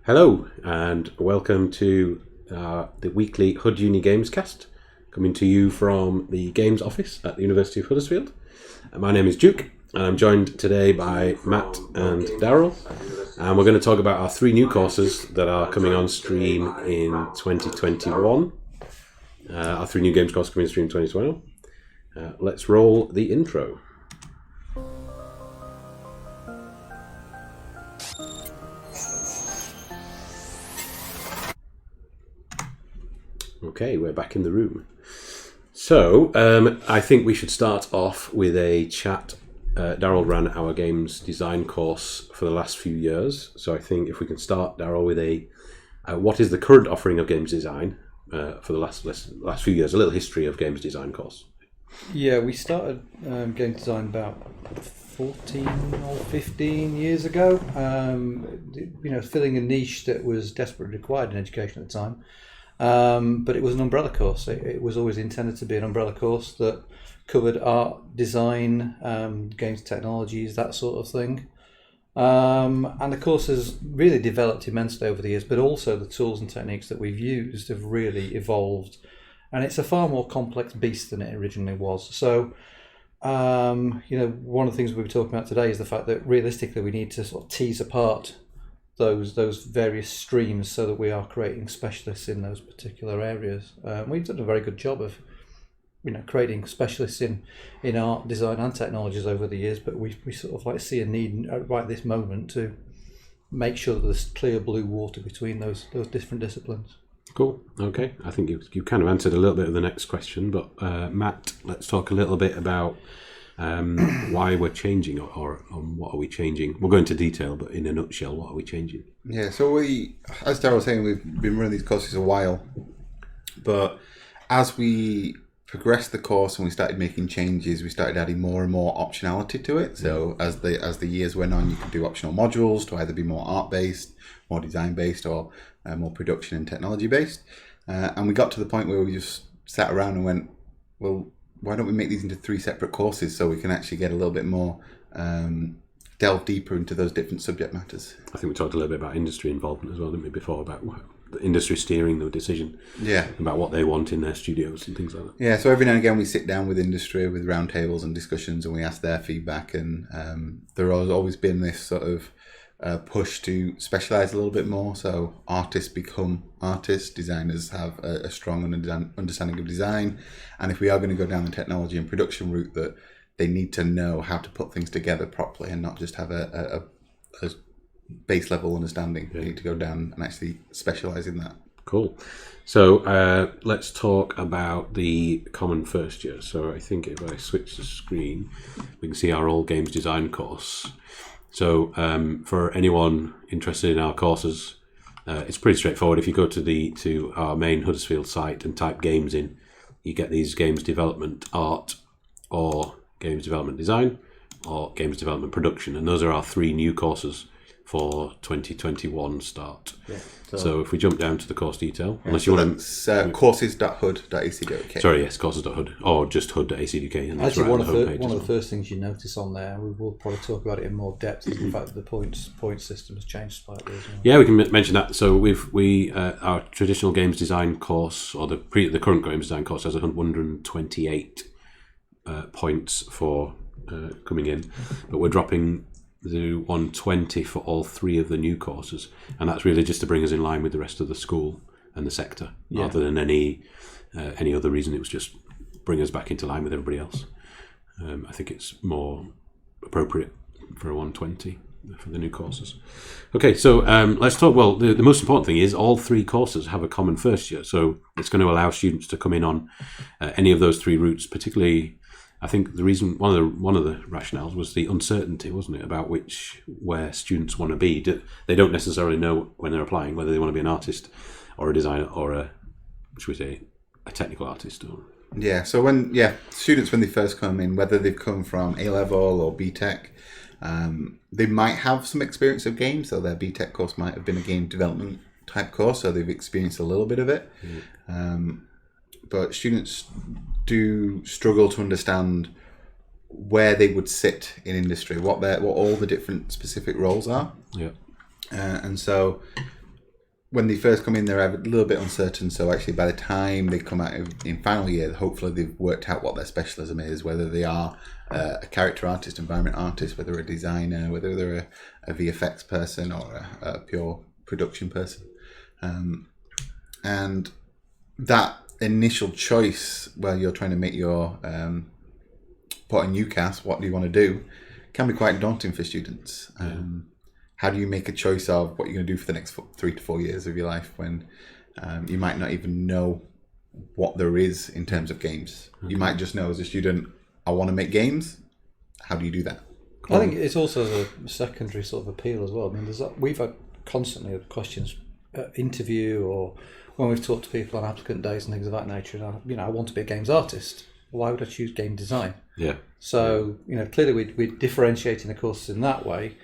Hello and welcome to the weekly HudUni Games cast, coming to you from the Games office at the University of Huddersfield. My name is Duke and I'm joined today by Matt and Daryl, and we're going to talk about our three new courses that are coming on stream in 2021. Our three new games courses coming on stream in 2021. Let's roll the intro. Okay, we're back in the room. So, I think we should start off with a chat. Daryl ran our games design course for the last few years. So I think if we can start, Daryl, with what is the current offering of games design for the last few years, a little history of games design course. Yeah, we started game design about 14 or 15 years ago, filling a niche that was desperately required in education at the time. But it was an umbrella course. It was always intended to be an umbrella course that covered art, design, games technologies, that sort of thing. And the course has really developed immensely over the years, but also the tools and techniques that we've used have really evolved. And it's a far more complex beast than it originally was. So, one of the things we'll be talking about today is the fact that realistically we need to sort of tease apart those various streams so that we are creating specialists in those particular areas. We've done a very good job of creating specialists in art, design and technologies over the years, but we sort of like see a need right at this moment to make sure that there's clear blue water between those different disciplines. Cool. Okay. I think you kind of answered a little bit of the next question, but Matt, let's talk a little bit about why we're changing or what are we changing. We'll go into detail, but in a nutshell, what are we changing? Yeah, so as Daryl was saying, we've been running these courses a while, but as we progressed the course and we started making changes, we started adding more and more optionality to it. So as the years went on, you could do optional modules to either be more art-based, more design-based, or more production and technology-based. And we got to the point where we just sat around and went, well, why don't we make these into three separate courses so we can actually get a little bit more, delve deeper into those different subject matters. I think we talked a little bit about industry involvement as well, didn't we, before, about the industry steering the decision about what they want in their studios and things like that. Yeah, so every now and again we sit down with industry, with roundtables and discussions, and we ask their feedback, and there has always been this sort of push to specialise a little bit more. So artists become artists, designers have a strong understanding of design, and if we are going to go down the technology and production route, that they need to know how to put things together properly and not just have a base level understanding. They need to go down and actually specialise in that. Cool. So let's talk about the common first year. So I think if I switch the screen, we can see our all games design course. So for anyone interested in our courses, it's pretty straightforward. If you go to our main Huddersfield site and type games in, you get these games development art, or games development design, or games development production, and those are our three new courses for 2021 start. Yeah, so if we jump down to the course detail, unless you want to... courses.hud.ac.uk. Sorry, yes, courses.hud, or just hud.ac.uk. And actually, right one of the first things you notice on there, we will probably talk about it in more depth, is the fact that the point system has changed slightly as well. Yeah, we can mention that. So our traditional games design course, or the current games design course, has 128 points for coming in, but we're dropping the 120 for all three of the new courses, and that's really just to bring us in line with the rest of the school and the sector, rather than any other reason. It was just bring us back into line with everybody else. I think it's more appropriate for a 120 for the new courses. Okay, so let's talk. Well, the most important thing is all three courses have a common first year, so it's going to allow students to come in on any of those three routes. Particularly, I think the reason, one of the rationales was the uncertainty, wasn't it, about where students want to be. They don't necessarily know when they're applying whether they want to be an artist or a designer or a technical artist. Yeah, so students, when they first come in, whether they've come from A-level or BTEC, they might have some experience of games, so their BTEC course might have been a game development type course, so they've experienced a little bit of it. But students do struggle to understand where they would sit in industry, what all the different specific roles are. Yeah. And so when they first come in, they're a little bit uncertain. So actually, by the time they come out in final year, hopefully they've worked out what their specialism is, whether they are a character artist, environment artist, whether a designer, whether they're a VFX person or a pure production person. And that initial choice where you're trying to make your put a new cast, what do you want to do, can be quite daunting for students. How do you make a choice of what you're going to do for the next 3 to 4 years of your life when you might not even know what there is in terms of games? Okay. You might just know as a student, I want to make games. How do you do that? I think it's also a secondary sort of appeal as well. I mean, we've had constantly questions at interview or when we've talked to people on applicant days and things of that nature. And I want to be a games artist. Why would I choose game design? Yeah. So clearly we're differentiating the courses in that way.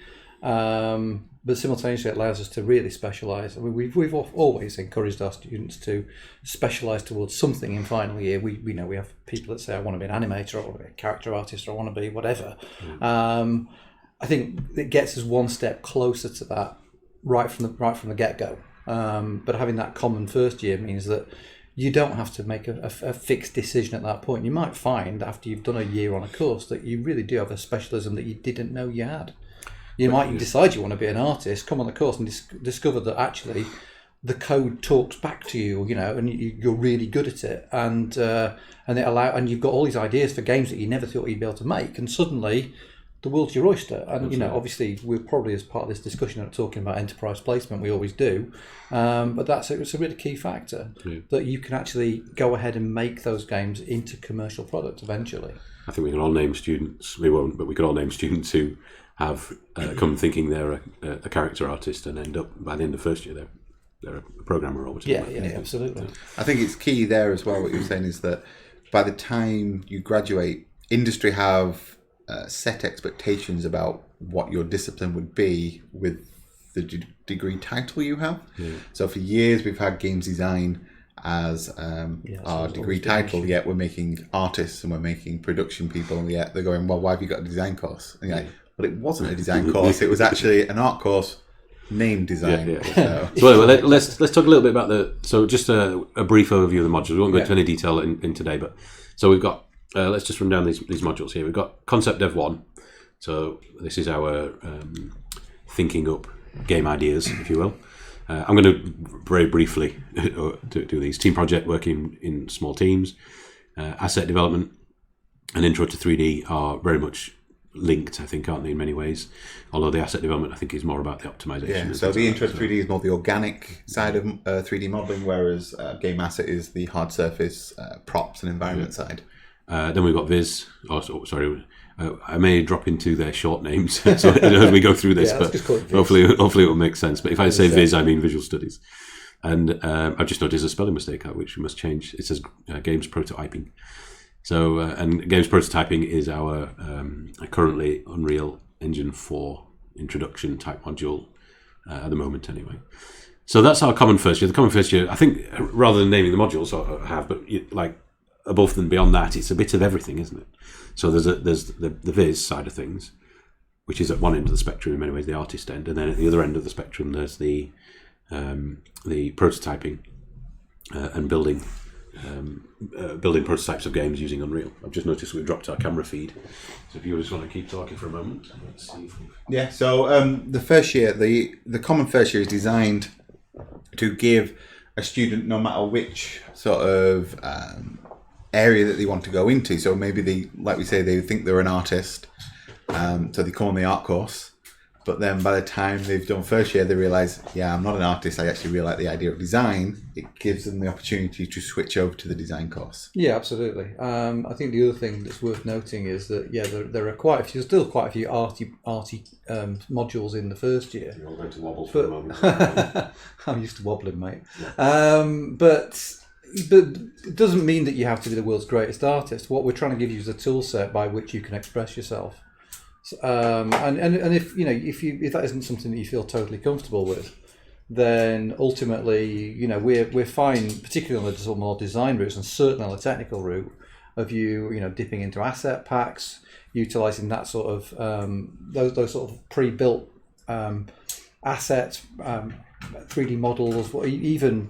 But simultaneously it allows us to really specialise. I mean, we've always encouraged our students to specialise towards something in final year. We have people that say I want to be an animator or I want to be a character artist or I want to be whatever. I think it gets us one step closer to that right from the get-go. But having that common first year means that you don't have to make a fixed decision at that point. You might find after you've done a year on a course that you really do have a specialism that you didn't know you had. You might decide you want to be an artist, come on the course and discover that actually the code talks back to you, and you're really good at it, and you've got all these ideas for games that you never thought you'd be able to make, and suddenly the world's your oyster. And obviously we're probably, as part of this discussion, talking about enterprise placement. We always do, but it's a really key factor that you can actually go ahead and make those games into commercial products eventually. I think we can all name students. We won't, but we could all name students who have come thinking they're a character artist and end up by the end of first year they're a programmer or whatever. Yeah, absolutely. I think it's key there as well. What you're saying is that by the time you graduate, industry have set expectations about what your discipline would be with the degree title you have. Yeah. So for years we've had games design as our degree title, yet we're making artists and we're making production people, and yet they're going, well, why have you got a design course? And you're like, but it wasn't a design course, it was actually an art course named design. So let's talk a little bit about so just a brief overview of the modules. We won't go into any detail in today, but so we've got let's just run down these modules here. We've got Concept Dev 1. So this is our thinking up game ideas, if you will. I'm going to very briefly do these. Team project, working in small teams, asset development, and intro to 3D are very much linked, I think, aren't they, in many ways? Although the asset development, I think, is more about the optimization. Yeah, so the intro to 3D is more the organic side of 3D modeling, whereas game asset is the hard surface props and environment side. Then we've got Viz. I may drop into their short names so as we go through this, but hopefully it will make sense. But if I say Viz, I mean Visual Studies. And I've just noticed a spelling mistake which we must change. It says Games Prototyping. So, and Games Prototyping is our currently Unreal Engine 4 introduction type module at the moment anyway. So that's our common first year. The common first year, I think, rather than naming the modules, I have, but like above and beyond that, it's a bit of everything, isn't it? So there's the Viz side of things, which is at one end of the spectrum in many ways, the artist end, and then at the other end of the spectrum, there's the prototyping and building prototypes of games using Unreal. I've just noticed we've dropped our camera feed, so if you just want to keep talking for a moment, let's see. Yeah. So the first year, the common first year is designed to give a student, no matter which sort of area that they want to go into. So maybe they think they're an artist, so they come on the art course. But then by the time they've done first year, they realise, I'm not an artist, I actually really like the idea of design. It gives them the opportunity to switch over to the design course. Yeah, absolutely. I think the other thing that's worth noting is that, there are still quite a few arty modules in the first year. You're all going to wobble for a moment. I'm used to wobbling, mate. But it doesn't mean that you have to be the world's greatest artist. What we're trying to give you is a tool set by which you can express yourself. And if that isn't something that you feel totally comfortable with, then ultimately, we're fine, particularly on the sort of more design routes and certainly on the technical route of dipping into asset packs, utilizing that sort of those sort of pre-built assets, 3D models, or even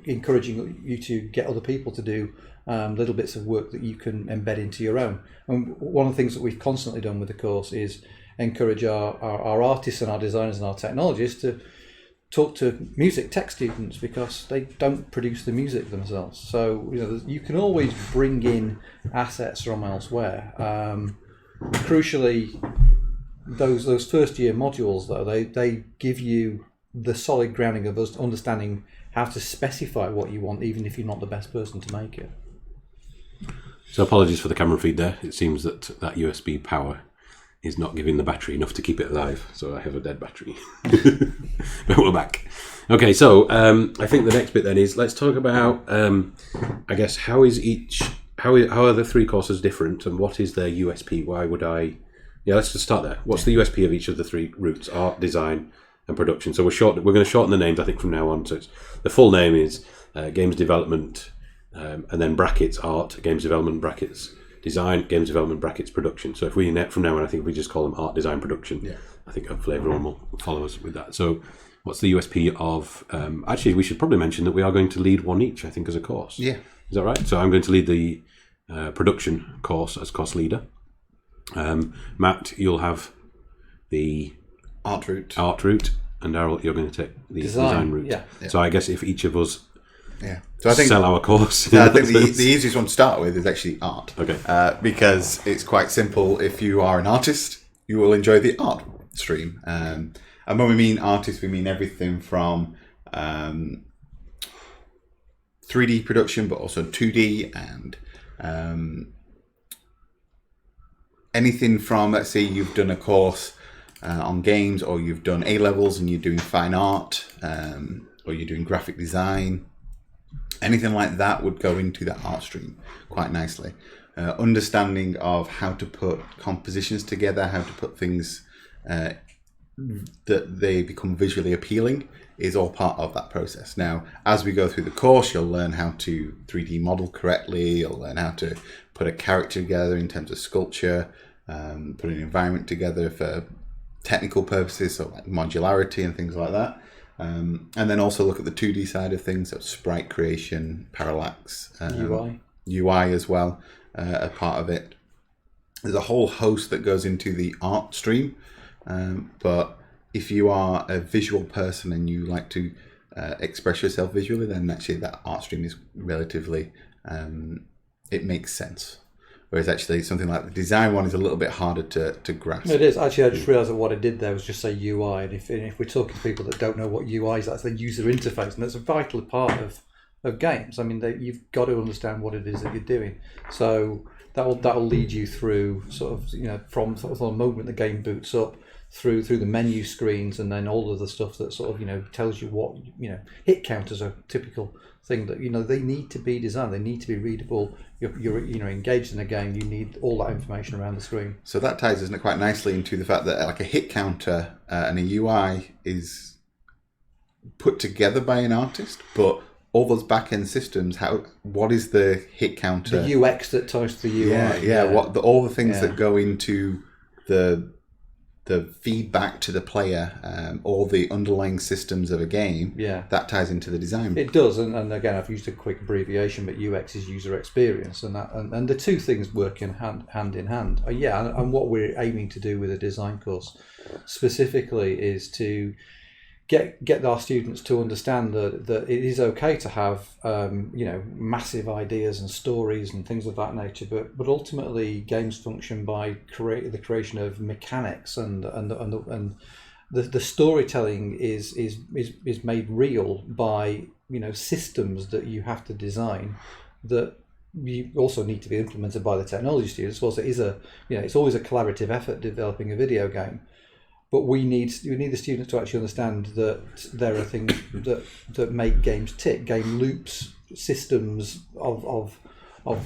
encouraging you to get other people to do little bits of work that you can embed into your own. And one of the things that we've constantly done with the course is encourage our artists and our designers and our technologists to talk to music tech students, because they don't produce the music themselves. So you can always bring in assets from elsewhere. Crucially, those first year modules, though, they give you the solid grounding of us understanding how to specify what you want, even if you're not the best person to make it. So apologies for the camera feed there. It seems that USB power is not giving the battery enough to keep it alive, so I have a dead battery. But we're back. Okay, so I think the next bit then is, let's talk about, I guess, how are the three courses different, and what is their USP? Why would I... Yeah, let's just start there. What's the USP of each of the three routes? Art, design, and production. So we're going to shorten the names, I think, from now on. So the full name is games development, and then brackets art, games development, brackets design, games development, brackets production. So if we, from now on, I think we just call them art, design, production. I think hopefully everyone will follow us with that. So what's the USP of... actually, we should probably mention that we are going to lead one each, I think, as a course. Yeah. Is that right? So I'm going to lead the production course as course leader. Matt, you'll have the art route, and Darryl, you're going to take the design route. Yeah. So I guess if each of us so I think, sell our course... I think the easiest one to start with is actually art. Okay. Because it's quite simple. If you are an artist, you will enjoy the art stream. And when we mean artist, we mean everything from 3D production, but also 2D, and anything from, let's say you've done a course on games, or you've done A-levels and you're doing fine art, or you're doing graphic design. Anything like that would go into that art stream quite nicely. Understanding of how to put compositions together, how to put things that they become visually appealing is all part of that process. Now, as we go through the course, you'll learn how to 3D model correctly, you'll learn how to put a character together in terms of sculpture, put an environment together for technical purposes, so like modularity and things like that. And then also look at the 2D side of things, so sprite creation, parallax, UI as well, a part of it. There's a whole host that goes into the art stream, but if you are a visual person and you like to express yourself visually, then actually that art stream is relatively, it makes sense. Whereas actually something like the design one is a little bit harder to grasp. It is. Actually, I just realised that what I did there was just say UI. And if we're talking to people that don't know what UI is, that's the user interface. And that's a vital part of games. I mean, you've got to understand what it is that you're doing. So that'll lead you through sort of, from sort of the moment the game boots up, through the menu screens, and then all of the stuff that sort of tells you what hit counters are a typical thing that they need to be designed. They need to be readable. You're engaged in a game. You need all that information around the screen. So that ties us quite nicely into the fact that like a hit counter and a UI is put together by an artist, but all those back-end systems, what is the hit counter? The UX that ties to the UI. All the things that go into the feedback to the player, all the underlying systems of a game, that ties into the design. It does, and again, I've used a quick abbreviation, but UX is user experience, and the two things work in hand in hand. And what we're aiming to do with a design course specifically is to get our students to understand that it is okay to have massive ideas and stories and things of that nature, but ultimately games function by the creation of mechanics, and the storytelling is made real by systems that you have to design that you also need to be implemented by the technology students. Also, it's always a collaborative effort developing a video game. But we need the students to actually understand that there are things that make games tick, game loops, systems of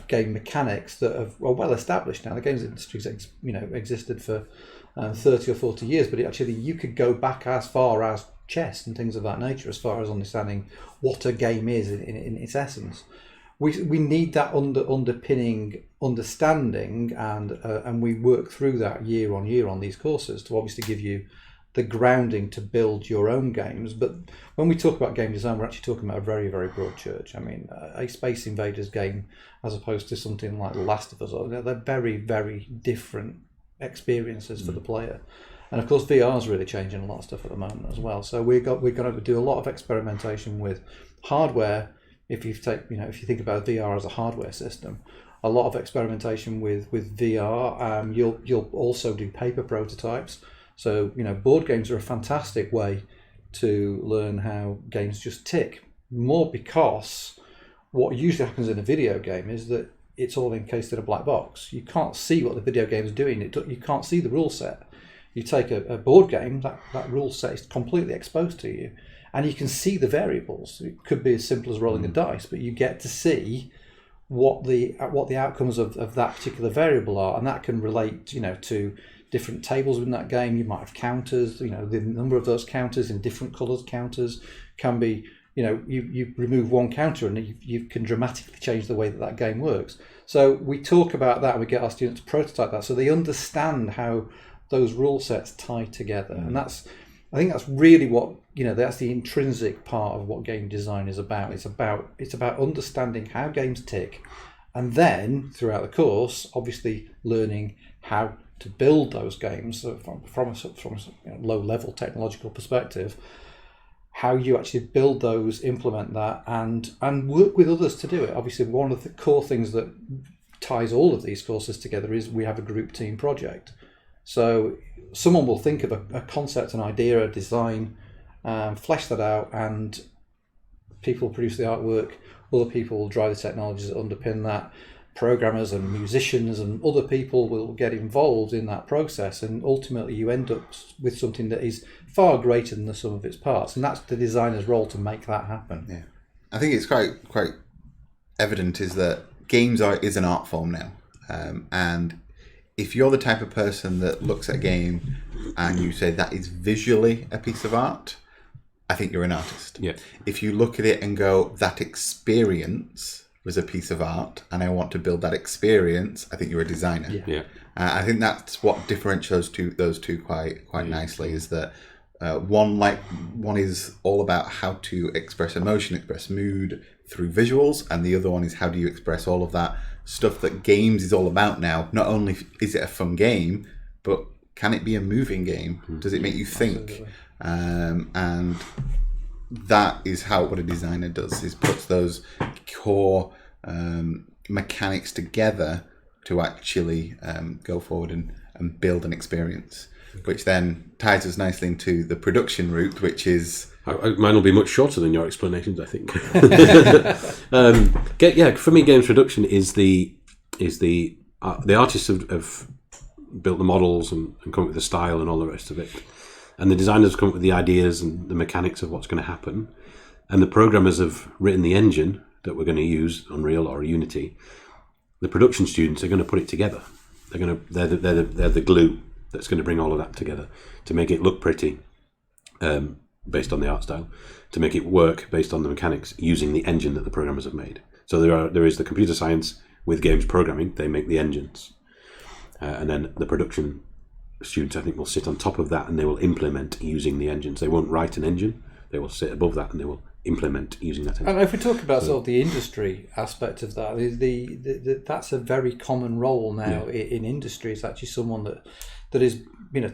game mechanics that are well established now. The games industry's existed for 30 or 40 years, but actually you could go back as far as chess and things of that nature, as far as understanding what a game is in its essence. We need that underpinning understanding, and we work through that year on year on these courses to obviously give you the grounding to build your own games. But when we talk about game design, we're actually talking about a very, very broad church. I mean, a Space Invaders game as opposed to something like The Last of Us, they're very, very different experiences for the player. And of course, VR is really changing a lot of stuff at the moment as well. So we're going to do a lot of experimentation with hardware. If you think about VR as a hardware system, a lot of experimentation with VR. You'll also do paper prototypes. So board games are a fantastic way to learn how games just tick. More because what usually happens in a video game is that it's all encased in a black box. You can't see what the video game is doing. You can't see the rule set. You take a board game, that rule set is completely exposed to you, and you can see the variables. It could be as simple as rolling a dice, but you get to see what the outcomes of that particular variable are, and that can relate, to different tables in that game. You might have counters. The number of those counters in different colours counters can be. You remove one counter and you can dramatically change the way that game works. So we talk about that. And we get our students to prototype that, so they understand how those rule sets tie together, and I think that's really what that's the intrinsic part of what game design is about. It's about understanding how games tick, and then throughout the course, obviously learning how to build those games from a low level technological perspective. How you actually build those, implement that, and work with others to do it. Obviously, one of the core things that ties all of these courses together is we have a group team project. So someone will think of a concept, an idea, a design, flesh that out, and people produce the artwork. Other people will drive the technologies that underpin that. Programmers and musicians and other people will get involved in that process, and ultimately you end up with something that is far greater than the sum of its parts, and that's the designer's role to make that happen. Yeah, I think it's quite evident is that games is an art form now, and if you're the type of person that looks at a game and you say that is visually a piece of art, I think you're an artist. Yeah. If you look at it and go, that experience was a piece of art and I want to build that experience, I think you're a designer. Yeah. I think that's what differentiates those two quite nicely, is that one is all about how to express emotion, express mood through visuals, and the other one is how do you express all of that stuff that games is all about now. Not only is it a fun game, but can it be a moving game? Does it make you think? And that is what a designer does, is puts those core mechanics together to actually go forward and build an experience, which then ties us nicely into the production route, which is... Mine will be much shorter than your explanations, I think. For me, games production is the artists have built the models and come up with the style and all the rest of it, and the designers come up with the ideas and the mechanics of what's going to happen, and the programmers have written the engine that we're going to use, Unreal or Unity. The production students are going to put it together. They're the glue that's going to bring all of that together to make it look pretty, based on the art style, to make it work based on the mechanics using the engine that the programmers have made. So there is the computer science with games programming. They make the engines, and then the production students, I think, will sit on top of that and they will implement using the engines. They won't write an engine. They will sit above that and they will implement using that engine. And if we talk about sort of the industry aspect of that, that's a very common role now in industry. It's actually someone that is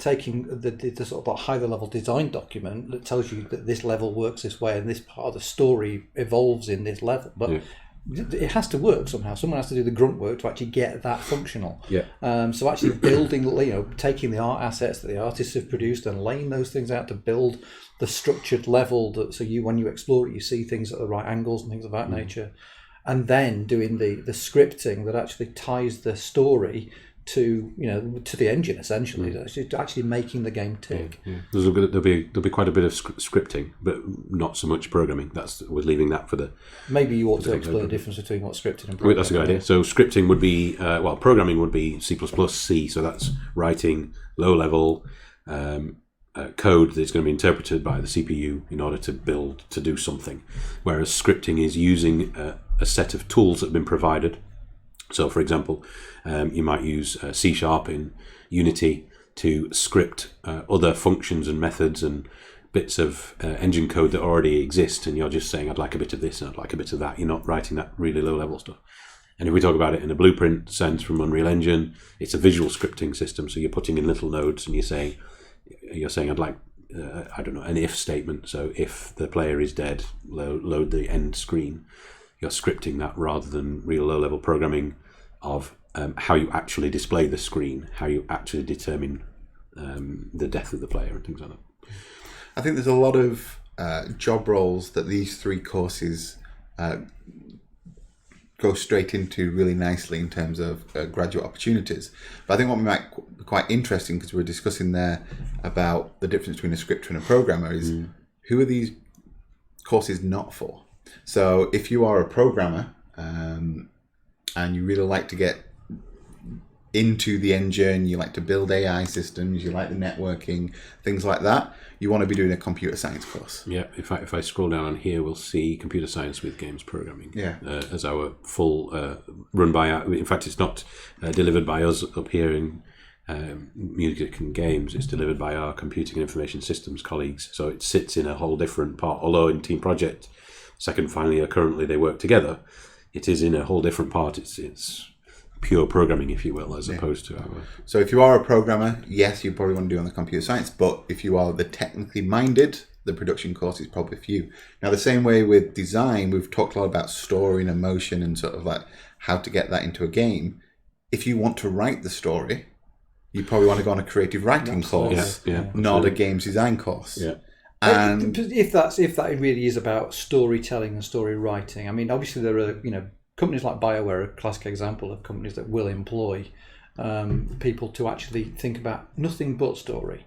taking the sort of higher level design document that tells you that this level works this way and this part of the story evolves in this level, but it has to work somehow. Someone has to do the grunt work to actually get that functional. So actually building, taking the art assets that the artists have produced and laying those things out to build the structured level so when you explore it, you see things at the right angles and things of that nature, and then doing the scripting that actually ties the story to the engine, essentially, actually making the game tick. There'll be quite a bit of scripting, but not so much programming. We're leaving that for the... Maybe you ought to explain the difference between what scripting and programming. That's a good idea. So scripting would be, programming would be C++, C, so that's writing low level code that's going to be interpreted by the CPU in order to do something. Whereas scripting is using a set of tools that have been provided. So, for example, you might use C# in Unity to script other functions and methods and bits of engine code that already exist, and you're just saying, I'd like a bit of this and I'd like a bit of that. You're not writing that really low-level stuff. And if we talk about it in a blueprint sense from Unreal Engine, it's a visual scripting system. So you're putting in little nodes and you're saying I'd like, I don't know, an if statement. So if the player is dead, load the end screen. You're scripting that rather than real low-level programming of how you actually display the screen, how you actually determine the death of the player and things like that. I think there's a lot of job roles that these 3 courses go straight into really nicely in terms of graduate opportunities. But I think what might be quite interesting, because we were discussing there about the difference between a scripter and a programmer, is who are these courses not for? So if you are a programmer and you really like to get into the engine, you like to build AI systems, you like the networking, things like that, you want to be doing a computer science course. Yeah, if I scroll down on here, we'll see computer science with games programming as our full run by our, in fact, it's not delivered by us up here in Music and Games, it's delivered by our computing and information systems colleagues. So it sits in a whole different part, although in Team Project, second final year currently they work together, it is in a whole different part. It's pure programming, if you will, as opposed to our... So if you are a programmer, yes, you probably want to do on the computer science, but if you are the technically minded, the production course is probably for you. Now, the same way with design, we've talked a lot about story and emotion and sort of like how to get that into a game. If you want to write the story, you probably want to go on a creative writing course, not a games design course. Yeah. And if that really is about storytelling and story writing, I mean, obviously there are, companies like BioWare are a classic example of companies that will employ people to actually think about nothing but story.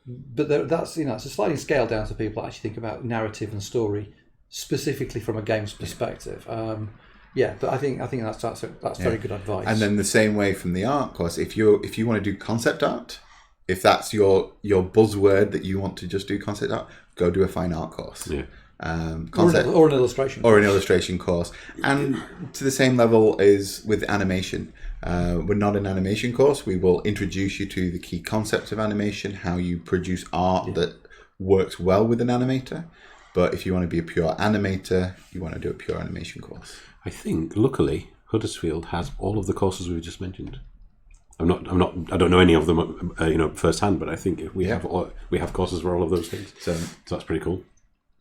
But that's it's a sliding scale down to people that actually think about narrative and story specifically from a games perspective. But I think that's very good advice. And then the same way from the art course, if you want to do concept art, if that's your buzzword that you want to just do concept art, go do a fine art course. Yeah. Or an illustration or an illustration course. And to the same level is with animation. We're not an animation course. We will introduce you to the key concepts of animation, how you produce art that works well with an animator. But if you want to be a pure animator, you want to do a pure animation course. I think luckily Huddersfield has all of the courses we've just mentioned. I don't know any of them firsthand, but I think we have courses for all of those things. So that's pretty cool.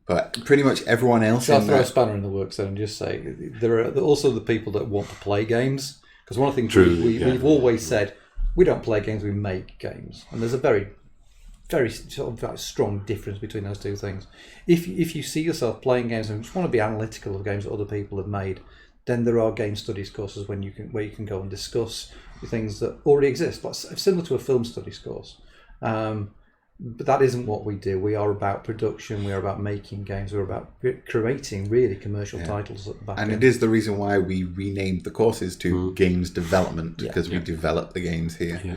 But pretty much everyone else... I'll throw a spanner in the works then and just say there are also the people that want to play games. Because one of the things we've always said, we don't play games, we make games. And there's a very, very sort of like strong difference between those two things. If you see yourself playing games and just want to be analytical of games that other people have made, then there are game studies courses where you can go and discuss the things that already exist, like similar to a film studies course. But that isn't what we do. We are about production. We are about making games. We're about creating really commercial titles at the back end. And it is the reason why we renamed the courses to games development, because we develop the games here. Yeah.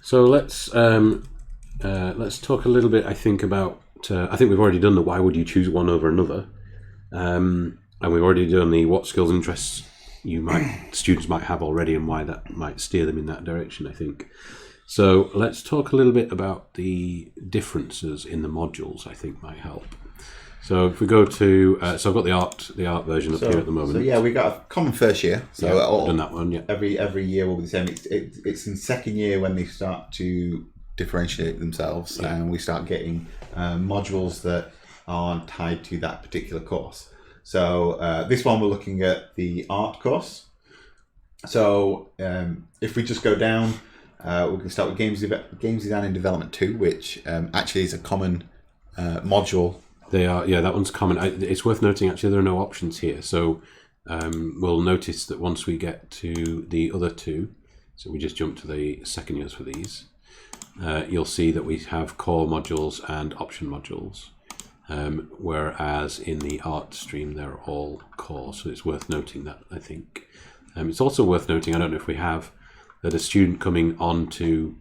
So let's talk a little bit. I think about. I think we've already done the why would you choose one over another, and we've already done the what skills and interests students might have already, and why that might steer them in that direction. I think. So let's talk a little bit about the differences in the modules. I think might help. So if we go to, so I've got the art version up here at the moment. So we got a common first year. So I've done that one. Yeah. Every year will be the same. It's in second year when they start to differentiate themselves, and we start getting modules that are tied to that particular course. So this one we're looking at the art course. So if we just go down. We can start with Games Design and Development 2, which actually is a common module. They are, that one's common. It's worth noting, actually, there are no options here. So we'll notice that once we get to the other two, so we just jump to the second years for these, you'll see that we have core modules and option modules, whereas in the art stream, they're all core. So it's worth noting that, I think. It's also worth noting, I don't know if we have, that a student coming on to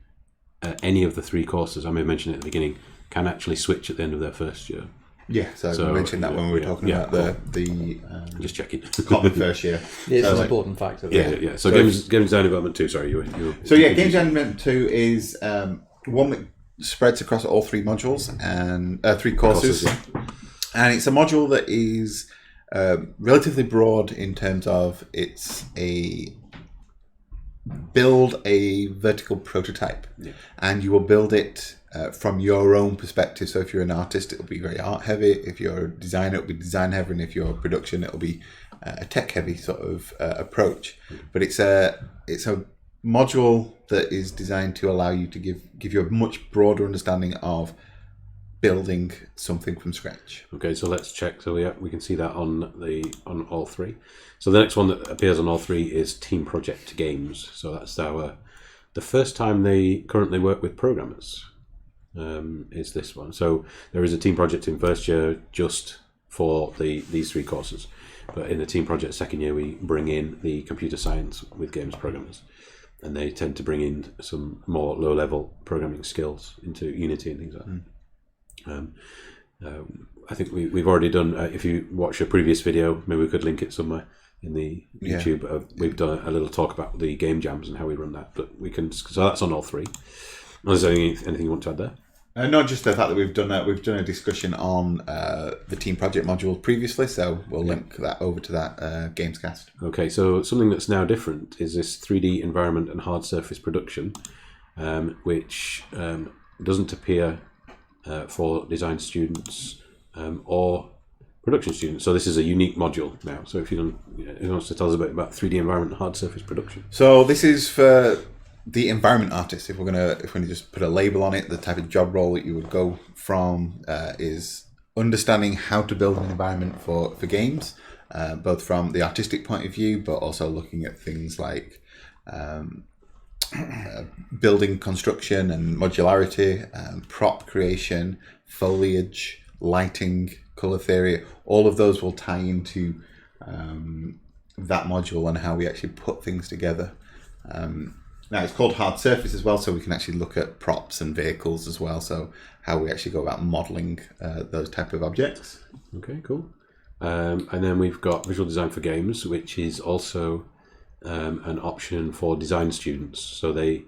any of the three courses, I may mention it at the beginning, can actually switch at the end of their first year. Yeah, so So, we mentioned that when we were talking about the Just checking. common first year. It's So, an like, important factor. Yeah. So games design development 2. Sorry, you. So yeah, Game Design Development 2 is one that spreads across all 3 modules and 3 courses. And it's a module that is relatively broad in terms of it's a build a vertical prototype, and you will build it from your own perspective. So if you're an artist, it'll be very art heavy. If you're a designer, it'll be design heavy, and if you're a production, it'll be a tech heavy sort of approach. But it's a module that is designed to allow you to give you a much broader understanding of building something from scratch. Okay, so let's check. So we can see that on all 3. So the next one that appears on all 3 is Team Project Games. So that's the first time they currently work with programmers. Is this one. So there is a team project in first year just for these 3 courses, but in the team project second year we bring in the computer science with games programmers, and they tend to bring in some more low level programming skills into Unity and things like that. I think we've already done, if you watch a previous video, maybe we could link it somewhere in the YouTube. We've done a little talk about the game jams and how we run that, but we can, so that's on all 3. Is there anything you want to add there? Not just the fact that we've done a discussion on the team project module previously, so we'll link that over to that Gamescast. Okay, so something that's now different is this 3D environment and hard surface production, which doesn't appear for design students or production students. So this is a unique module now. So if you wants to tell us a bit about 3D environment and hard surface production. So this is for the environment artist. If we're gonna just put a label on it, the type of job role that you would go from is understanding how to build an environment for games, both from the artistic point of view, but also looking at things like building construction and modularity, prop creation, foliage, lighting, color theory. All of those will tie into that module and how we actually put things together. Now it's called hard surface as well, so we can actually look at props and vehicles as well. So how we actually go about modeling those type of objects. Okay, cool. And then we've got visual design for games, which is also an option for design students. So they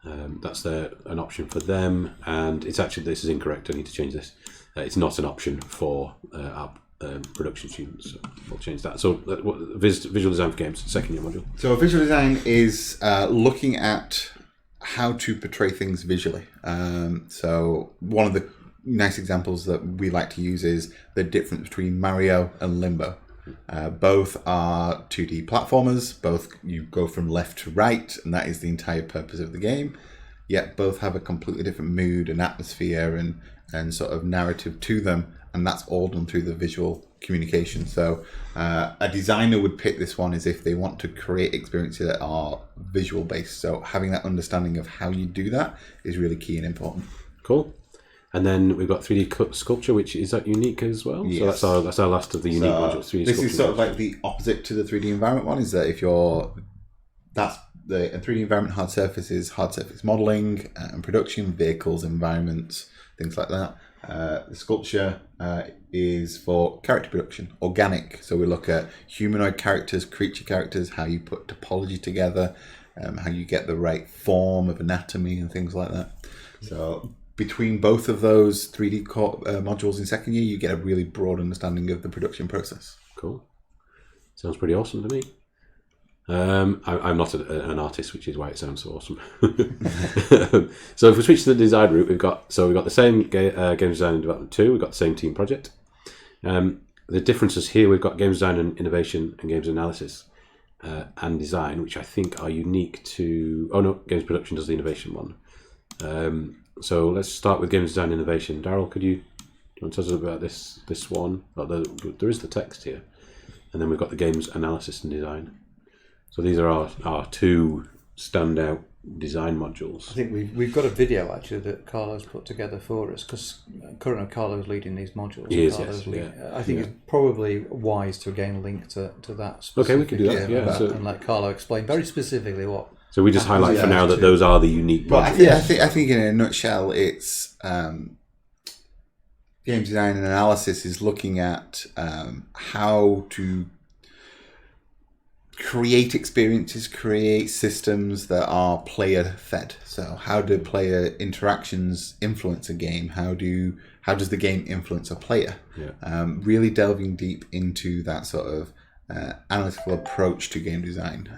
that's an option for them, and it's actually, this is incorrect. I need to change this. It's not an option for our production students. So we'll change that. So visual design for games, second year module. So visual design is looking at how to portray things visually. So one of the nice examples that we like to use is the difference between Mario and Limbo. Both are 2D platformers. Both you go from left to right, and that is the entire purpose of the game. Yet both have a completely different mood and atmosphere and sort of narrative to them, and that's all done through the visual communication. So a designer would pick this one as if they want to create experiences that are visual based. So having that understanding of how you do that is really key and important. Cool. And then we've got 3D sculpture, which is that unique as well. Yes. So that's our last of the unique modules. 3D this sculpture is sort of modules. like the opposite to the 3D environment one. Is that if that's the 3D environment hard surface modeling and production, vehicles, environments, things like that. The sculpture is for character production, organic. So we look at humanoid characters, creature characters, how you put topology together, how you get the right form of anatomy and things like that. So between both of those 3D modules in second year, you get a really broad understanding of the production process. Cool. Sounds pretty awesome to me. I'm not an artist, which is why it sounds so awesome. So if we switch to the design route, we've got the same game design and development 2. We've got the same team project. The differences here, we've got game design and innovation and games analysis and design, which I think are unique to. Oh no, games production does the innovation one. So let's start with game design and innovation. Daryl, do you want to tell us about this one? Oh, there is the text here, and then we've got the games analysis and design. So these are our 2 standout design modules. I think we've got a video actually that Carlo's put together for us, because currently Carlo's leading these modules. He is, Carlo's yes, I think it's probably wise to again link to that. Okay, we can do that. Yeah, and let Carlo explain very specifically what. So we just highlight for now that those are the unique But modules. I think in a nutshell, it's games design and analysis is looking at how to create experiences, create systems that are player fed. So how do player interactions influence a game? How does the game influence a player? Really delving deep into that sort of analytical approach to game design.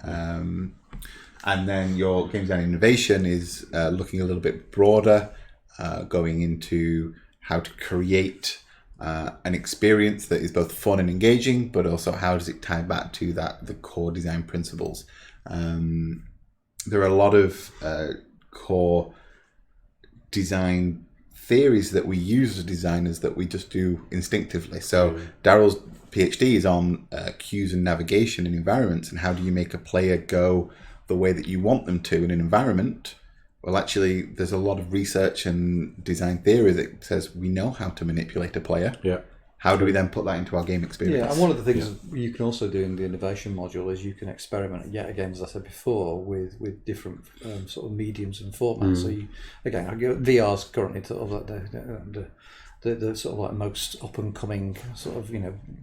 And then your game design innovation is looking a little bit broader, going into how to create an experience that is both fun and engaging, but also how does it tie back to the core design principles. There are a lot of core design theories that we use as designers that we just do instinctively. So Daryl's PhD is on cues and navigation in environments, and how do you make a player go the way that you want them to in an environment. Well, actually, there's a lot of research and design theory that says we know how to manipulate a player. Yeah. How do we then put that into our game experience? Yeah, and one of the things you can also do in the innovation module is you can experiment, yet again, as I said before, with different sort of mediums and formats. So you, again, VR's currently sort of like the sort of like most up and coming sort of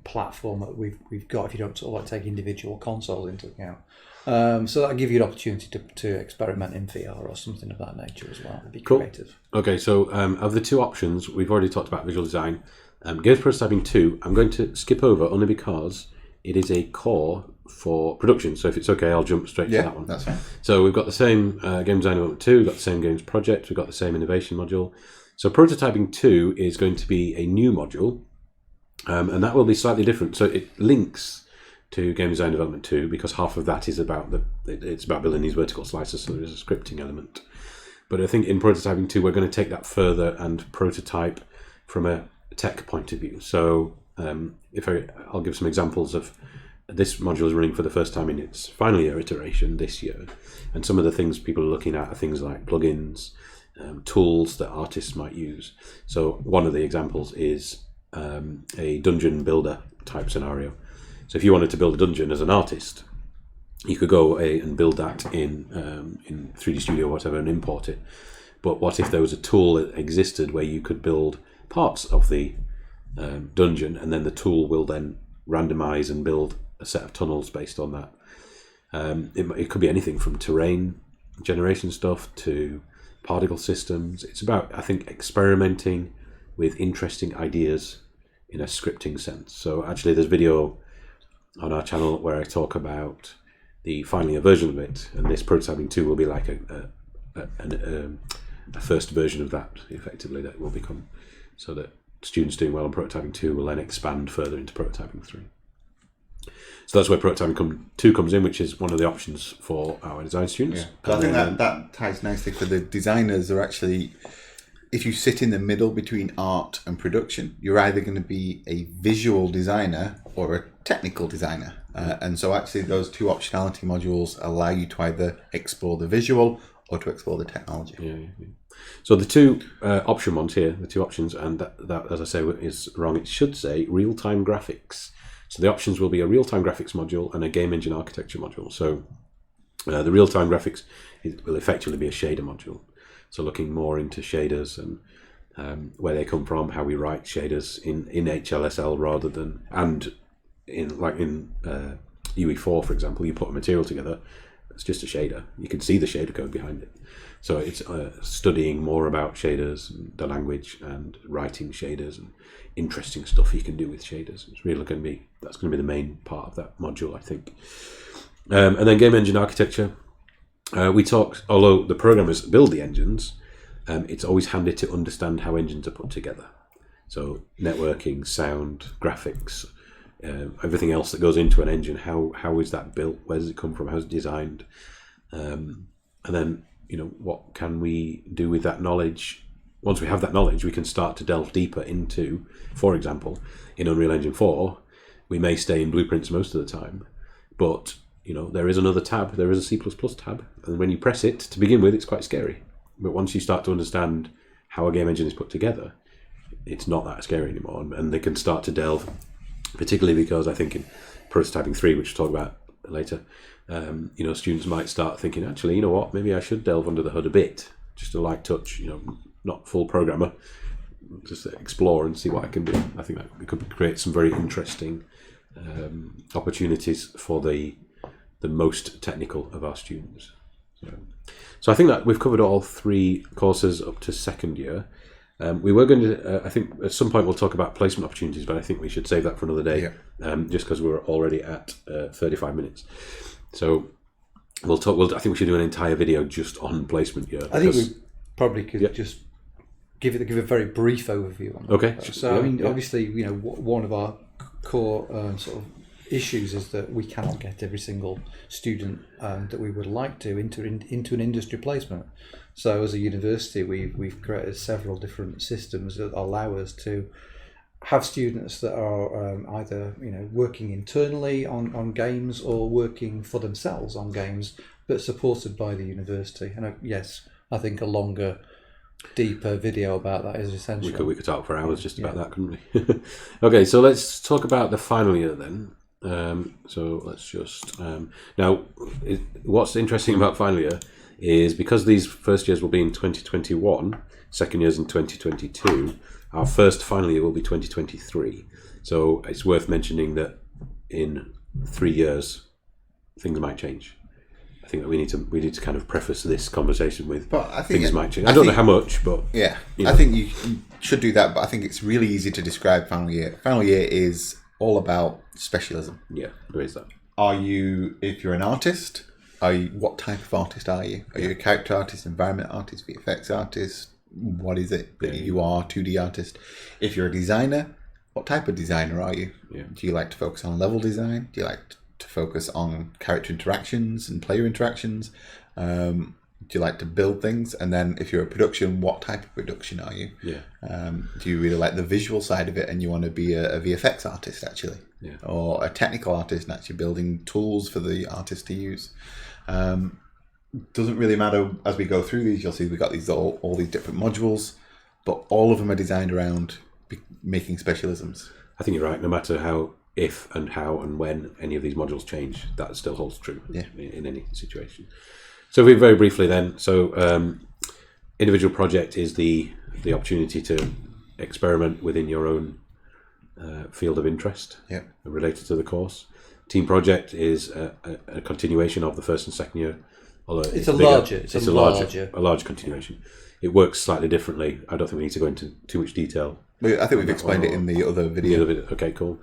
platform that we've got. If you don't sort of like take individual consoles into account. So that'll give you an opportunity to experiment in VR or something of that nature as well. Be creative. Okay, so of the two options, we've already talked about visual design. Games Prototyping 2, I'm going to skip over only because it is a core for production. So if it's okay, I'll jump straight to that one. That's fine. So we've got the same Game Design Development 2, we've got the same Games Project, we've got the same Innovation module. So Prototyping 2 is going to be a new module, and that will be slightly different. So it links to Game Design Development 2 because half of that is about it's about building these vertical slices, so there's a scripting element. But I think in Prototyping 2 we're going to take that further and prototype from a tech point of view. So I'll give some examples of this module is running for the first time in its final year iteration this year, and some of the things people are looking at are things like plugins, tools that artists might use. So one of the examples is a dungeon builder type scenario. So if you wanted to build a dungeon as an artist, you could go away and build that in 3D Studio or whatever and import it. But what if there was a tool that existed where you could build parts of the dungeon, and then the tool will then randomize and build a set of tunnels based on that. It could be anything from terrain generation stuff to particle systems. It's about, I think, experimenting with interesting ideas in a scripting sense. So actually there's video on our channel where I talk about the final year version of it, and this Prototyping 2 will be like a first version of that, effectively, that will become, so that students doing well on Prototyping 2 will then expand further into Prototyping 3. So that's where Prototyping 2 comes in, which is one of the options for our design students. So I think that ties nicely for the designers. Are actually, if you sit in the middle between art and production, you're either going to be a visual designer or a technical designer. And so actually those two optionality modules allow you to either explore the visual or to explore the technology. Yeah. So the two option ones here, the two options, and that, as I say, is wrong. It should say real-time graphics. So the options will be a real-time graphics module and a game engine architecture module. So the real-time graphics will effectively be a shader module. So looking more into shaders and where they come from, how we write shaders in HLSL rather than, and in UE4, for example, you put a material together, it's just a shader. You can see the shader code behind it. So it's studying more about shaders, and the language, and writing shaders, and interesting stuff you can do with shaders. It's really going to be, that's going to be the main part of that module, I think. And then game engine architecture. We talked, although the programmers build the engines, it's always handy to understand how engines are put together. So networking, sound, graphics, everything else that goes into an engine. How is that built? Where does it come from? How's it designed? And then, what can we do with that knowledge? Once we have that knowledge, we can start to delve deeper into, for example, in Unreal Engine 4, we may stay in blueprints most of the time, but there is another tab, there is a C++ tab, and when you press it, to begin with, it's quite scary. But once you start to understand how a game engine is put together, it's not that scary anymore, and they can start to delve, particularly because I think in Prototyping 3, which we'll talk about later, students might start thinking, actually, maybe I should delve under the hood a bit, just a light touch, not full programmer, just explore and see what I can do. I think that it could create some very interesting opportunities for the most technical of our students. So I think that we've covered all 3 courses up to second year. We were going to, I think at some point we'll talk about placement opportunities, but I think we should save that for another day, just because we're already at 35 minutes. So we'll talk. I think we should do an entire video just on placement year. I think we probably could just give a very brief overview on that. Okay. So I mean, obviously, one of our core sort of issues is that we cannot get every single student that we would like to into an industry placement. So as a university, we've created several different systems that allow us to have students that are either working internally on games or working for themselves on games, but supported by the university. And yes, I think a longer, deeper video about that is essential. We could talk for hours just about that, couldn't we? Okay, so let's talk about the final year then. So let's just now. What's interesting about final year is because these first years will be in 2021, second years in 2022. Our first final year will be 2023. So it's worth mentioning that in 3 years, things might change. I think that we need to kind of preface this conversation with things might change. I don't know how much, but I think you should do that. But I think it's really easy to describe final year. Final year is all about specialism. Yeah, there is that. If you're an artist, what type of artist are you? Are you a character artist, environment artist, VFX artist? What is it that you are? 2D artist. If you're a designer, what type of designer are you? Yeah. Do you like to focus on level design? Do you like to focus on character interactions and player interactions? Do you like to build things? And then if you're a production, what type of production are you? Yeah. Do you really like the visual side of it and you want to be a VFX artist actually? Yeah. Or a technical artist and actually building tools for the artist to use? Doesn't really matter. As we go through these, you'll see we've got these all these different modules, but all of them are designed around making specialisms. I think you're right. No matter if and how and when any of these modules change, that still holds true in any situation. So very briefly then, individual project is the opportunity to experiment within your own field of interest related to the course. Team project is a continuation of the first and second year. Although it's a large continuation. It works slightly differently. I don't think we need to go into too much detail. I think we've explained it in the other video. Okay, cool.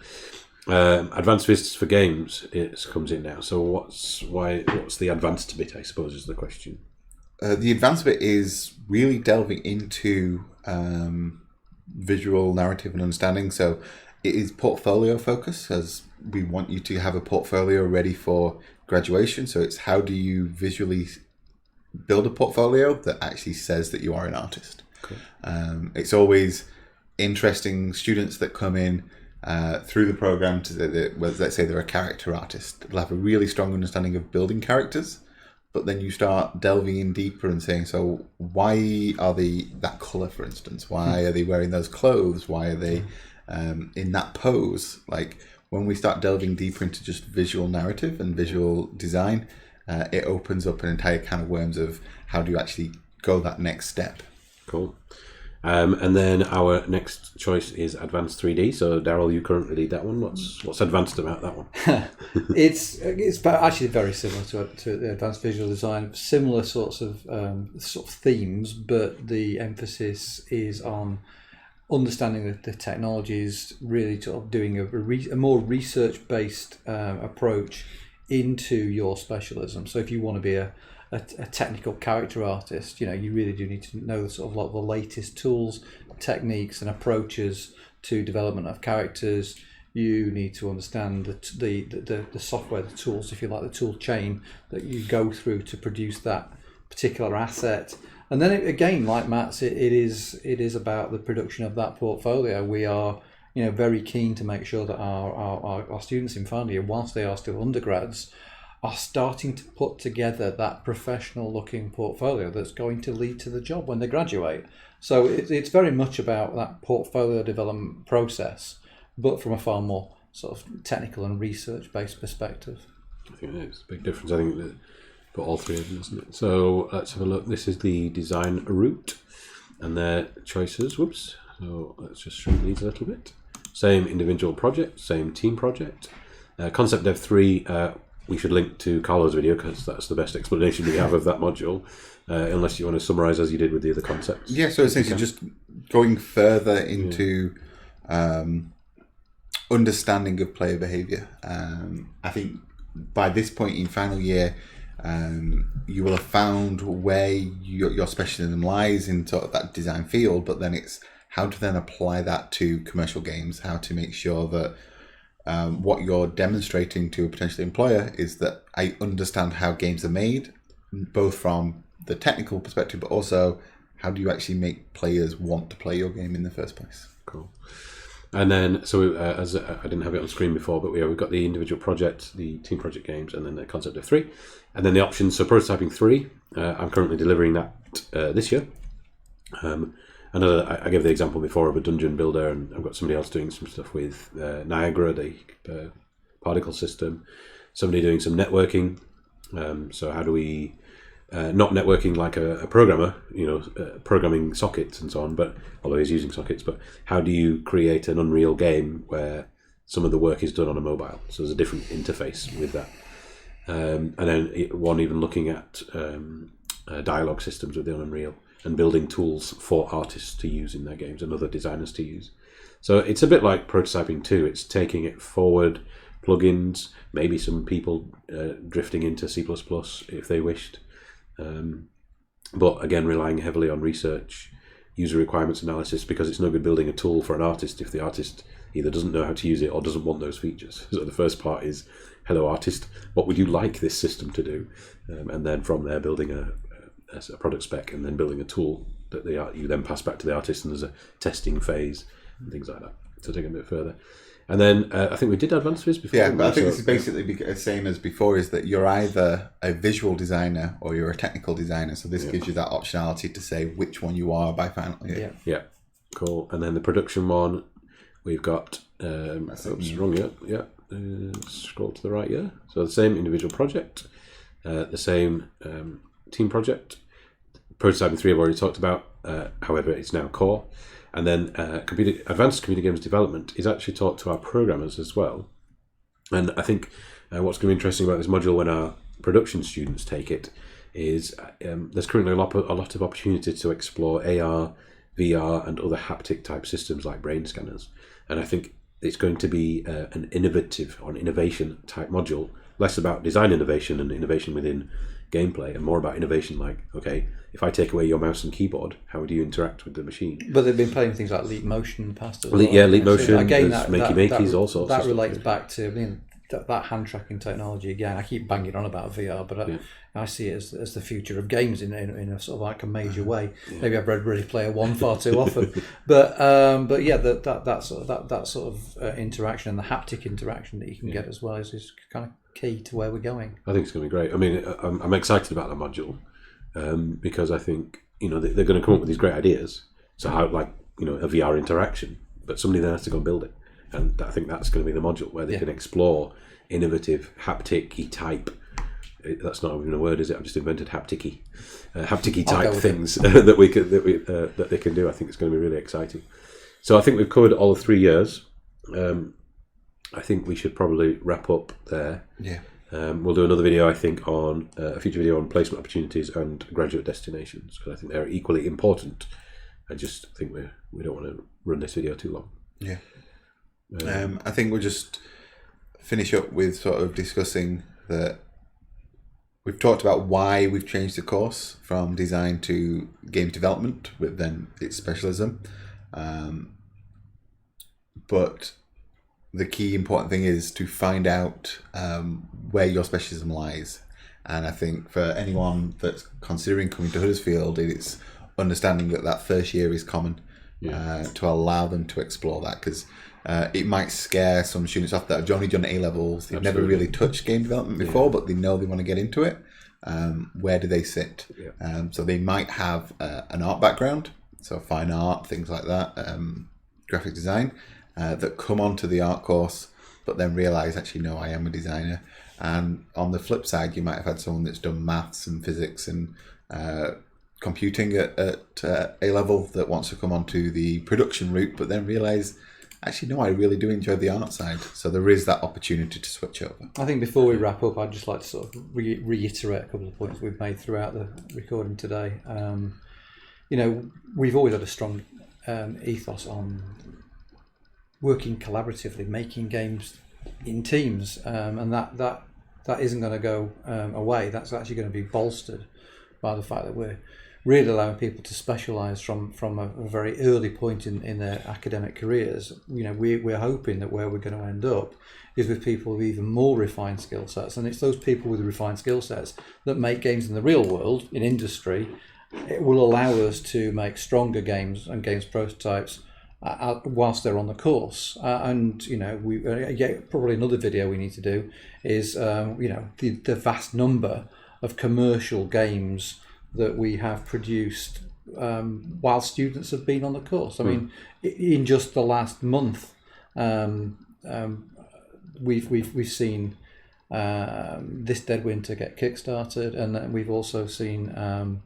Advanced visitors for games comes in now. So what's the advanced bit, I suppose, is the question. The advanced bit is really delving into visual narrative and understanding. So it is portfolio focus, as we want you to have a portfolio ready for graduation. So it's how do you visually build a portfolio that actually says that you are an artist. Cool. It's always interesting students that come in through the program let's say they're a character artist. They'll have a really strong understanding of building characters, but then you start delving in deeper and saying, so why are they that colour, for instance? Why are they wearing those clothes? Why are they in that pose? Like when we start delving deeper into just visual narrative and visual design, it opens up an entire can of worms of how do you actually go that next step. Cool. And then our next choice is advanced 3D. So Daryl, you currently lead that one. What's advanced about that one? It's actually very similar to the advanced visual design. Similar sorts of themes, but the emphasis is on understanding the technologies, really sort of doing a more research-based approach into your specialism. So if you want to be a technical character artist, you really do need to know the sort of like the latest tools, techniques, and approaches to development of characters. You need to understand the software, the tools, if you like, the tool chain that you go through to produce that particular asset. And then again, like Matt's, it is about the production of that portfolio. We are very keen to make sure that our students in final year, whilst they are still undergrads, are starting to put together that professional looking portfolio that's going to lead to the job when they graduate. So it's very much about that portfolio development process, but from a far more sort of technical and research based perspective. I think it's a big difference. I think that for all three of them, isn't it? So let's have a look. This is the design route and their choices. Whoops, So let's just shrink these a little bit. Same individual project, same team project. Concept Dev 3, we should link to Carlo's video because that's the best explanation we have of that module, unless you want to summarise as you did with the other concepts. Yeah, so essentially just going further into understanding of player behaviour. I think by this point in final year, you will have found where your specialism lies in sort of that design field, but then it's how to then apply that to commercial games, how to make sure that what you're demonstrating to a potential employer is that I understand how games are made, both from the technical perspective, but also how do you actually make players want to play your game in the first place. Cool. And then, so as I didn't have it on screen before, but we've got the individual project, the team project games, and then the concept of 3. And then the options, so prototyping 3, I'm currently delivering that this year. I know that I gave the example before of a dungeon builder, and I've got somebody else doing some stuff with Niagara, the particle system, somebody doing some networking. So how do we, not networking like a programmer, programming sockets and so on, but although he's using sockets, but how do you create an Unreal game where some of the work is done on a mobile? So there's a different interface with that. And then one even looking at dialogue systems within Unreal and building tools for artists to use in their games and other designers to use. So it's a bit like prototyping too. It's taking it forward, plugins, maybe some people drifting into C++ if they wished. But again, relying heavily on research, user requirements analysis, because it's no good building a tool for an artist if the artist either doesn't know how to use it or doesn't want those features. So the first part is, hello artist, what would you like this system to do? And then from there building a product spec and then building a tool that you then pass back to the artist, and there's a testing phase and things like that. So take it a bit further. And then I think we did advanced viz before. Yeah, but I think this is basically the same as before, is that you're either a visual designer or you're a technical designer. So this gives you that optionality to say which one you are by final year. Yeah, cool. And then the production one, we've got, wrong yet. Yeah, scroll to the right, yeah. So the same individual project, the same team project. Prototyping 3 I've already talked about, however, it's now core. And then advanced computer games development is actually taught to our programmers as well. And I think what's going to be interesting about this module when our production students take it is there's currently a lot of opportunity to explore AR, VR, and other haptic type systems like brain scanners. And I think it's going to be an innovation type module, less about design innovation and innovation within gameplay, and more about innovation like, okay, if I take away your mouse and keyboard, how would you interact with the machine? But they've been playing things like Leap Motion in the past as well. Yeah, Leap Motion, so again, Makey, all sorts. That relates back to that hand tracking technology again. I keep banging on about VR, but I see it as the future of games in a sort of like a major way. Yeah. Maybe I've read Ready Player One far too often, but yeah, that sort of interaction and the haptic interaction that you can get as well is kind of key to where we're going. I think it's going to be great. I mean, I'm excited about that module because I think they're going to come up with these great ideas. So how, like, a VR interaction, but somebody then has to go and build it. And I think that's going to be the module where they can explore innovative haptic-y type. That's not even a word, is it? I've just invented haptic-y type things that they can do. I think it's going to be really exciting. So I think we've covered all 3 years. I think we should probably wrap up there. Yeah. We'll do another video, I think, on a future video on placement opportunities and graduate destinations, because I think they're equally important. I just think we don't want to run this video too long. Yeah. I think we'll just finish up with sort of discussing that we've talked about why we've changed the course from design to game development with then its specialism. But the key important thing is to find out where your specialism lies. And I think for anyone that's considering coming to Huddersfield, it's understanding that first year is common to allow them to explore that, because it might scare some students off that have only done A-levels. They've never really touched game development before, but they know they want to get into it. Where do they sit? So they might have an art background, so fine art, things like that, graphic design, that come onto the art course, but then realise, actually, no, I am a designer. And on the flip side, you might have had someone that's done maths and physics and computing at A level that wants to come onto the production route, but then realise, actually, no, I really do enjoy the art side. So there is that opportunity to switch over. I think before we wrap up, I'd just like to sort of reiterate a couple of points we've made throughout the recording today. We've always had a strong ethos on working collaboratively, making games in teams, and that isn't going to go away. That's actually going to be bolstered by the fact that we're really allowing people to specialise from a very early point in their academic careers. We're hoping that where we're going to end up is with people with even more refined skill sets, and it's those people with refined skill sets that make games in the real world, in industry. It will allow us to make stronger games and games prototypes whilst they're on the course. Probably another video we need to do is the vast number of commercial games that we have produced while students have been on the course. I mean, in just the last month, we've seen This Dead Winter get kickstarted, and we've also seen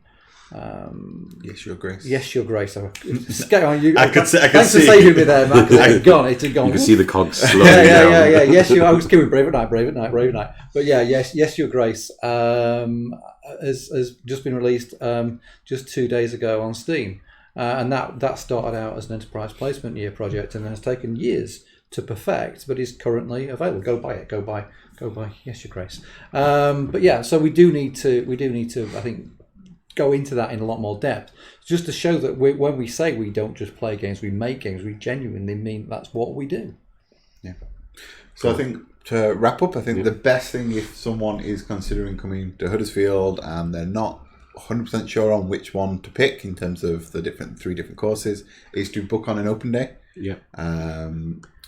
Yes, Your Grace. Yes, Your Grace. I can Thanks see. for saving me there, Mark. It's gone. It's gone. You can see the cogs slowing down. Yeah. Yes, I was giving Brave at Night. But yeah, Yes, Your Grace has just been released just 2 days ago on Steam, and that started out as an enterprise placement year project and has taken years to perfect, but is currently available. Go buy it. Go buy. Yes, Your Grace. But yeah, so we do need to. I think, go into that in a lot more depth, just to show that when we say we don't just play games, we make games, we genuinely mean that's what we do. Yeah. So I think to wrap up, I think the best thing if someone is considering coming to Huddersfield and they're not 100% sure on which one to pick in terms of the three different courses is to book on an open day. Yeah.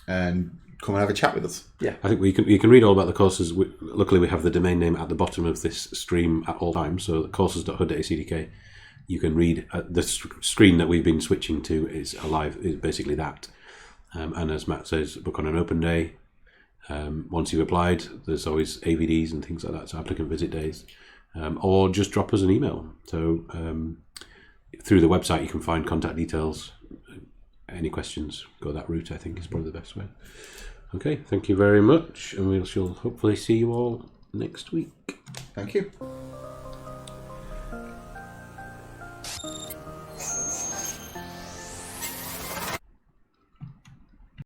And come and have a chat with us. Yeah, I think you can read all about the courses. Luckily, we have the domain name at the bottom of this stream at all times. So courses.hud.acdk. You can read the screen that we've been switching to is basically that. And as Matt says, book on an open day. Once you've applied, there's always AVDs and things like that. So applicant visit days, or just drop us an email. So through the website, you can find contact details. Any questions, go that route. I think is probably the best way. Okay, thank you very much, and we shall hopefully see you all next week. Thank you.